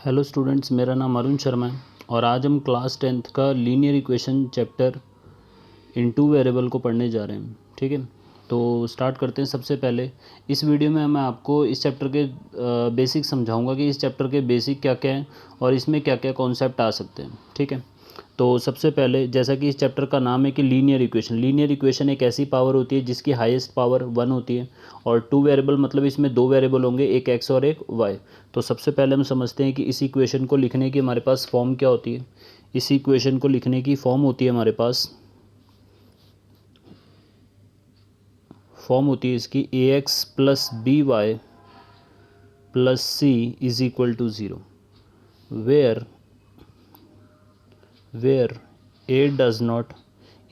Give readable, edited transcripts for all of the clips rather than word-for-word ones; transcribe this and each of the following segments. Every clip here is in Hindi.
हेलो स्टूडेंट्स, मेरा नाम अरुण शर्मा है और आज हम क्लास 10th का linear equation chapter in two variable को पढ़ने जा रहे हैं। ठीक है, तो स्टार्ट करते हैं। सबसे पहले इस वीडियो में मैं आपको इस चैप्टर के बेसिक समझाऊंगा कि इस चैप्टर के बेसिक क्या क्या हैं और इसमें क्या क्या कॉन्सेप्ट आ सकते हैं। ठीक है, तो सबसे पहले जैसा कि इस चैप्टर का नाम है कि लीनियर इक्वेशन एक ऐसी पावर होती है जिसकी हाईएस्ट पावर 1 होती है और टू वेरिएबल मतलब इसमें दो वेरिएबल होंगे, एक एक्स और एक वाई। तो सबसे पहले हम समझते हैं कि इस इक्वेशन को लिखने की हमारे पास फॉर्म क्या होती है। इस इक्वेशन को लिखने की फॉर्म होती है हमारे पास, फॉर्म होती है इसकी A x plus B Y plus C is equal to zero, where A does not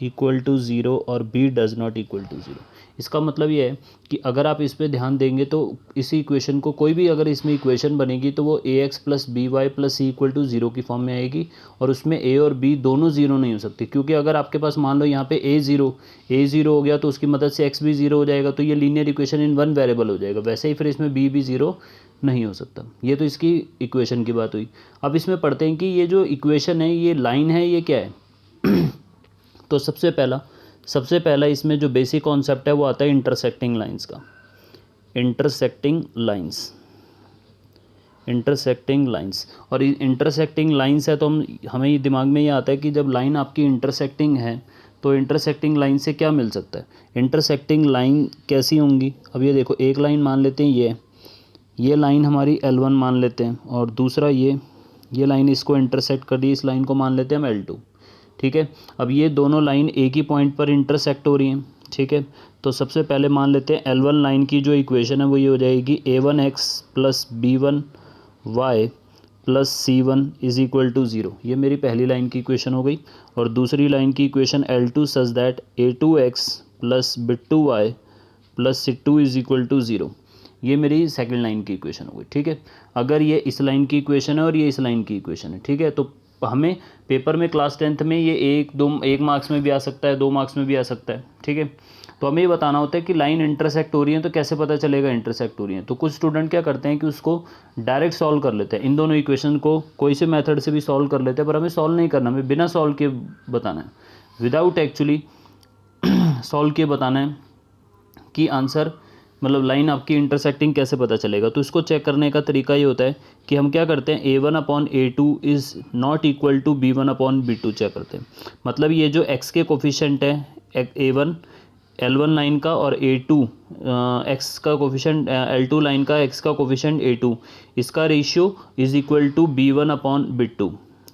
equal to zero और B does not equal to zero. इसका मतलब ये है कि अगर आप इस पे ध्यान देंगे तो इसी इक्वेशन को कोई भी अगर इसमें इक्वेशन बनेगी तो वो a x plus B Y plus c equal to zero की फॉर्म में आएगी और उसमें ए और बी दोनों ज़ीरो नहीं हो सकते, क्योंकि अगर आपके पास मान लो यहाँ पे ए ज़ीरो हो गया तो उसकी मदद से एक्स भी ज़ीरो हो जाएगा, तो ये linear equation in one variable हो जाएगा। वैसे ही फिर इसमें बी भी ज़ीरो नहीं हो सकता। ये तो इसकी इक्वेशन की बात हुई। अब इसमें पढ़ते हैं कि ये जो इक्वेशन है, ये लाइन है, ये क्या है। तो सबसे पहला इसमें जो बेसिक कॉन्सेप्ट है वो आता है इंटरसेक्टिंग लाइंस का। इंटरसेक्टिंग लाइंस और इंटरसेक्टिंग लाइंस है तो हमें ये दिमाग में ये आता है कि जब लाइन आपकी इंटरसेक्टिंग है तो इंटरसेक्टिंग लाइन से क्या मिल सकता है। इंटरसेक्टिंग लाइन कैसी होंगी, अब ये देखो, एक लाइन मान लेते हैं, ये लाइन हमारी L1 मान लेते हैं और दूसरा ये लाइन इसको इंटरसेक्ट कर दी, इस लाइन को मान लेते हैं हम L2। ठीक है, अब ये दोनों लाइन एक ही पॉइंट पर इंटरसेक्ट हो रही हैं। ठीक है, तो सबसे पहले मान लेते हैं L1 लाइन की जो इक्वेशन है वो ये हो जाएगी a1x plus b1y plus c1 is equal to zero. ये मेरी पहली लाइन की इक्वेशन हो गई। और दूसरी लाइन की equation L2 such that a2x plus b2y plus c2 is equal to zero. ये मेरी सेकंड लाइन की इक्वेशन हो गई। ठीक है, अगर ये इस लाइन की इक्वेशन है और ये इस लाइन की इक्वेशन है, ठीक है, तो हमें पेपर में क्लास 10th में ये एक मार्क्स में भी आ सकता है, 2 मार्क्स में भी आ सकता है। ठीक है, तो हमें ये बताना होता है कि लाइन इंटरसेक्ट हो रही है तो कैसे पता चलेगा इंटरसेक्ट हो रही है। तो कुछ स्टूडेंट क्या करते हैं कि उसको डायरेक्ट सॉल्व कर लेते हैं, इन दोनों इक्वेशन को कोई से मेथड से भी सॉल्व कर लेते हैं, पर हमें सॉल्व नहीं करना, हमें बिना सॉल्व किए बताना है, विदाउट एक्चुअली सॉल्व किए बताना है कि आंसर मतलब लाइन आपकी इंटरसेक्टिंग कैसे पता चलेगा। तो इसको चेक करने का तरीका ये होता है कि हम क्या करते हैं, a1/a2 is not equal to b1/b2 check करते हैं। मतलब ये जो x के कोफिशेंट है a1 L1 लाइन का और a2 x का कोफिशेंट L2 लाइन का x का कोफिशेंट a2, इसका ratio is equal to b1/b2।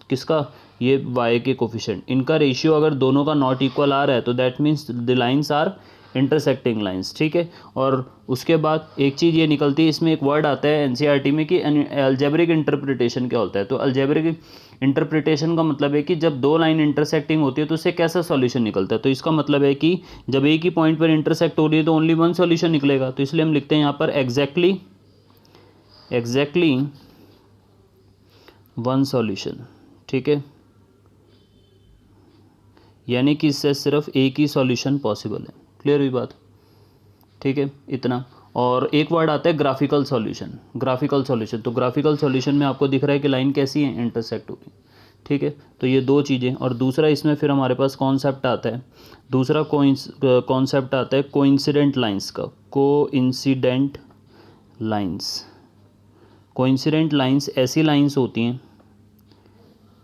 किसका, ये y के कोफिशेंट, इनका रेशियो अगर दोनों का नॉट इक्वल आ रहा है तो that means the lines are intersecting lines. ठीक है, और उसके बाद एक चीज़ ये निकलती है, इसमें एक वर्ड आता है एनसीईआरटी में कि अलजेब्रिक इंटरप्रिटेशन क्या होता है। तो अलजेब्रिक इंटरप्रिटेशन का मतलब है कि जब दो लाइन इंटरसेक्टिंग होती है तो उससे कैसा सॉल्यूशन निकलता है। तो इसका मतलब है कि जब एक ही पॉइंट पर इंटरसेक्ट हो रही है तो ओनली वन सॉल्यूशन निकलेगा। तो इसलिए हम लिखते हैं यहाँ पर एग्जैक्टली वन सॉल्यूशन। ठीक है, यानी कि इससे सिर्फ एक ही सॉल्यूशन पॉसिबल है। क्लियर हुई बात। ठीक है, इतना। और एक वर्ड आता है ग्राफिकल सॉल्यूशन। तो ग्राफिकल सॉल्यूशन में आपको दिख रहा है कि लाइन कैसी है, इंटरसेक्ट हो रही है। ठीक है, तो ये दो चीज़ें। और दूसरा इसमें फिर हमारे पास कॉन्सेप्ट आता है, दूसरा कॉन्सेप्ट आता है कोइंसिडेंट लाइंस का। कोइंसिडेंट लाइंस ऐसी लाइंस होती हैं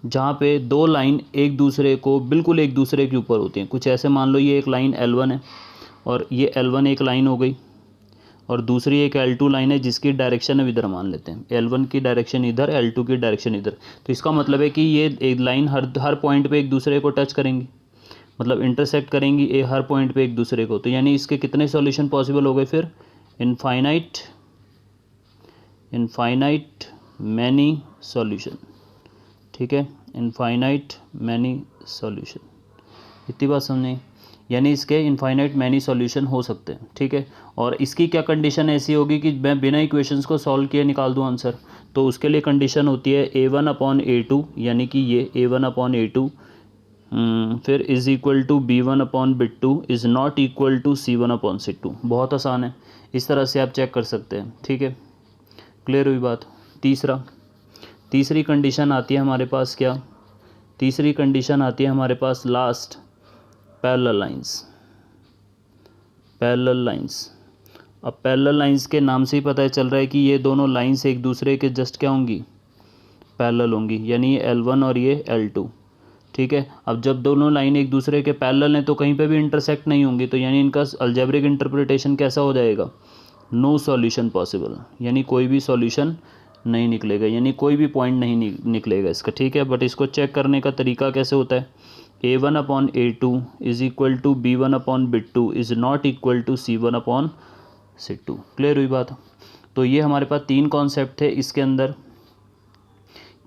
जहाँ पे दो लाइन एक दूसरे को बिल्कुल एक दूसरे के ऊपर होती हैं। कुछ ऐसे मान लो ये एक लाइन L1 है और ये L1 एक लाइन हो गई और दूसरी एक L2 लाइन है जिसकी डायरेक्शन अब इधर मान लेते हैं, L1 की डायरेक्शन इधर, L2 की डायरेक्शन इधर। तो इसका मतलब है कि ये एक लाइन हर पॉइंट पे एक दूसरे को टच करेंगी, मतलब इंटरसेक्ट करेंगी ये हर पॉइंट पे एक दूसरे को। तो यानी इसके कितने सॉल्यूशन पॉसिबल हो गए फिर, इनफाइनाइट मैनी सॉल्यूशन। ठीक है, इनफाइनाइट मैनी सॉल्यूशन, इतनी बात समझे। यानी इसके इनफाइनाइट मैनी सॉल्यूशन हो सकते हैं। ठीक है, और इसकी क्या कंडीशन ऐसी होगी कि मैं बिना इक्वेशंस को सॉल्व किए निकाल दूं आंसर। तो उसके लिए कंडीशन होती है a1/a2, यानी कि ये a1/a2 फिर is equal to b1/b2 is not equal to c1/c2। बहुत आसान है, इस तरह से आप चेक कर सकते हैं। ठीक है, क्लियर हुई बात। तीसरी कंडीशन आती है हमारे पास क्या, तीसरी कंडीशन आती है हमारे पास last, parallel lines. Parallel lines, अब पैरेलल लाइंस के नाम से ही पता चल रहा है कि ये दोनों लाइंस एक दूसरे के जस्ट क्या होंगी, पैरेलल होंगी, यानी ये L1 और ये L2। ठीक है, अब जब दोनों लाइन एक दूसरे के पैरेलल हैं तो कहीं पे भी इंटरसेक्ट नहीं होंगी, तो यानी इनका अलजेब्रिक इंटरप्रिटेशन कैसा हो जाएगा, नो सॉल्यूशन पॉसिबल, यानी कोई भी सॉल्यूशन नहीं निकलेगा, यानी कोई भी पॉइंट नहीं निकलेगा इसका। ठीक है, बट इसको चेक करने का तरीका कैसे होता है, A1/A2 is equal to B1/B2 is not equal to C1/C2। Clear हुई बात। तो ये हमारे पास तीन कॉन्सेप्ट थे इसके अंदर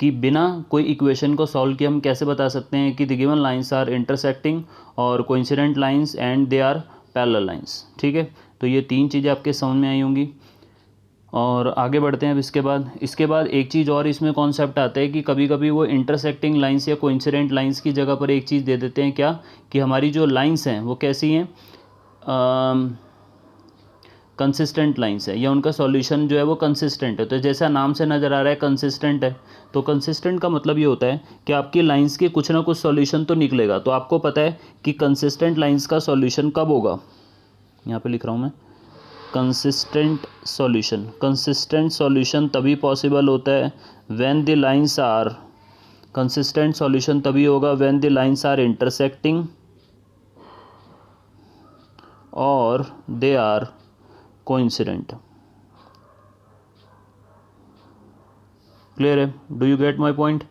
कि बिना कोई इक्वेशन को सॉल्व किए हम कैसे बता सकते हैं कि the given lines are intersecting और coincident lines and they are parallel lines. ठीक है, तो ये तीन चीज़ें आपके समझ में आई होंगी। और आगे बढ़ते हैं अब इसके बाद एक चीज़ और इसमें कॉन्सेप्ट आता है कि कभी कभी वो इंटरसेक्टिंग लाइंस या कोइंसिडेंट लाइंस की जगह पर एक चीज़ दे देते हैं, क्या कि हमारी जो लाइंस हैं वो कैसी हैं, कंसिस्टेंट लाइंस है, या उनका सॉल्यूशन जो है वो कंसिस्टेंट है। तो जैसा नाम से नज़र आ रहा है कंसिस्टेंट है, तो कंसिस्टेंट का मतलब ये होता है कि आपकी लाइंस की कुछ ना कुछ सॉल्यूशन तो निकलेगा। तो आपको पता है कि कंसिस्टेंट लाइंस का सॉल्यूशन कब होगा, यहाँ पे लिख रहा हूँ मैं, कंसिस्टेंट सॉल्यूशन तभी पॉसिबल होता है when the lines are, consistent solution तभी होगा when the lines are intersecting और दे आर कोइंसिडेंट। क्लियर है, do you get my point.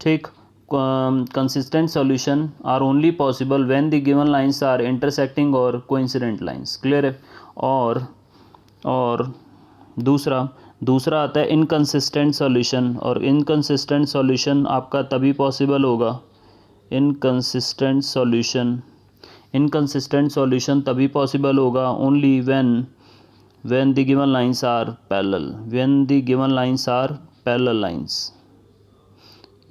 ठीक, consistent solution are only possible when the given lines are intersecting और कोइंसिडेंट लाइंस। क्लियर है, और दूसरा आता है इनकंसिस्टेंट सॉल्यूशन, और इनकंसिस्टेंट सॉल्यूशन आपका तभी पॉसिबल होगा, इनकंसिस्टेंट सॉल्यूशन तभी पॉसिबल होगा only when the given lines are parallel lines,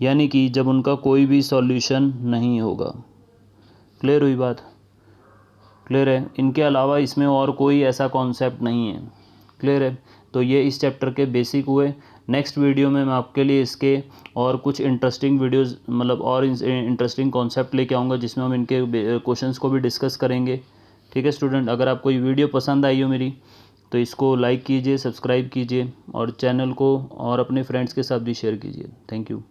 यानी कि जब उनका कोई भी सॉल्यूशन नहीं होगा। क्लियर हुई बात, क्लियर है, इनके अलावा इसमें और कोई ऐसा कॉन्सेप्ट नहीं है। क्लियर है, तो ये इस चैप्टर के बेसिक हुए। नेक्स्ट वीडियो में मैं आपके लिए इसके और कुछ इंटरेस्टिंग वीडियोस मतलब और इंटरेस्टिंग कॉन्सेप्ट लेके आऊँगा जिसमें हम इनके क्वेश्चंस को भी डिस्कस करेंगे। ठीक है स्टूडेंट, अगर आपको ये वीडियो पसंद आई हो मेरी तो इसको लाइक कीजिए, सब्सक्राइब कीजिए और चैनल को और अपने फ्रेंड्स के साथ भी शेयर कीजिए। Thank you.